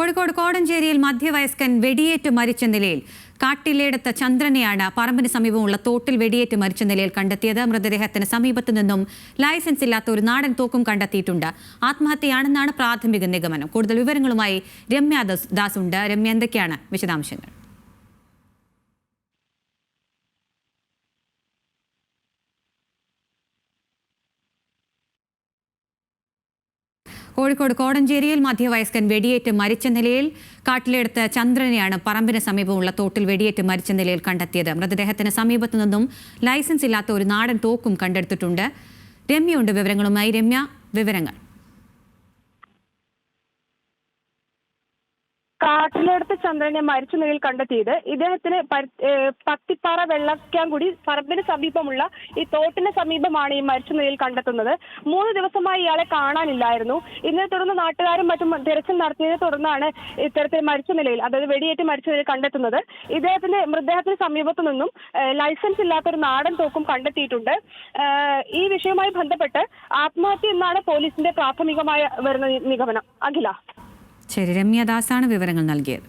കോഴിക്കോട് കോടഞ്ചേരിയിൽ മധ്യവയസ്കൻ വെടിയേറ്റ് മരിച്ച നിലയിൽ കാട്ടിലേടത്ത് ചന്ദ്രനെയാണ് പറമ്പിന് സമീപമുള്ള തോട്ടിൽ വെടിയേറ്റ് മരിച്ച നിലയിൽ കണ്ടെത്തിയത്. മൃതദേഹത്തിന് സമീപത്തു നിന്നും ലൈസൻസ് ഇല്ലാത്ത ഒരു നാടൻ തോക്കും കണ്ടെത്തിയിട്ടുണ്ട്. ആത്മഹത്യയാണെന്നാണ് പ്രാഥമിക നിഗമനം. കൂടുതൽ വിവരങ്ങളുമായി രമ്യ ദാസ് ഉണ്ട്. രമ്യ, എന്തൊക്കെയാണ് വിശദാംശങ്ങൾ? കോഴിക്കോട് കോടഞ്ചേരിയിൽ മധ്യവയസ്കൻ വെടിയേറ്റ് മരിച്ച നിലയിൽ കാട്ടിലെടുത്ത് ചന്ദ്രനെയാണ് പറമ്പിന് സമീപമുള്ള തോട്ടിൽ വെടിയേറ്റ് മരിച്ച നിലയിൽ കണ്ടെത്തിയത്. മൃതദേഹത്തിന് സമീപത്തു നിന്നും ലൈസൻസ് ഇല്ലാത്ത ഒരു നാടൻ തോക്കും കണ്ടെടുത്തിട്ടുണ്ട്. രമ്യയുണ്ട് വിവരങ്ങളുമായി. രമ്യ, വിവരങ്ങൾ. കാട്ടിലെടുത്ത് ചന്ദ്രനെ മരിച്ച നിലയിൽ കണ്ടെത്തിയത് ഇദ്ദേഹത്തിന് പത്തിപ്പാറ വെള്ളക്കാംകുടി പറമ്പിന് സമീപമുള്ള ഈ തോട്ടിന് സമീപമാണ് ഈ മരിച്ച നിലയിൽ കണ്ടെത്തുന്നത്. 3 ദിവസമായി ഇയാളെ കാണാനില്ലായിരുന്നു. ഇതിനെ തുടർന്ന് നാട്ടുകാരും മറ്റും തിരച്ചിൽ നടത്തിയതിനെ തുടർന്നാണ് ഇത്തരത്തിൽ മരിച്ച നിലയിൽ, അതായത് വെടിയേറ്റ് മരിച്ച നിലയിൽ കണ്ടെത്തുന്നത്. ഇദ്ദേഹത്തിന്റെ മൃതദേഹത്തിന് സമീപത്തു നിന്നും ലൈസൻസ് ഇല്ലാത്തൊരു നാടൻ തോക്കും കണ്ടെത്തിയിട്ടുണ്ട്. ഈ വിഷയവുമായി ബന്ധപ്പെട്ട് ആത്മഹത്യ എന്നാണ് പോലീസിന്റെ പ്രാഥമികമായ വരുന്ന നിഗമനം. അഖില. ശരി, രമ്യദാസാണ് വിവരങ്ങൾ നൽകിയത്.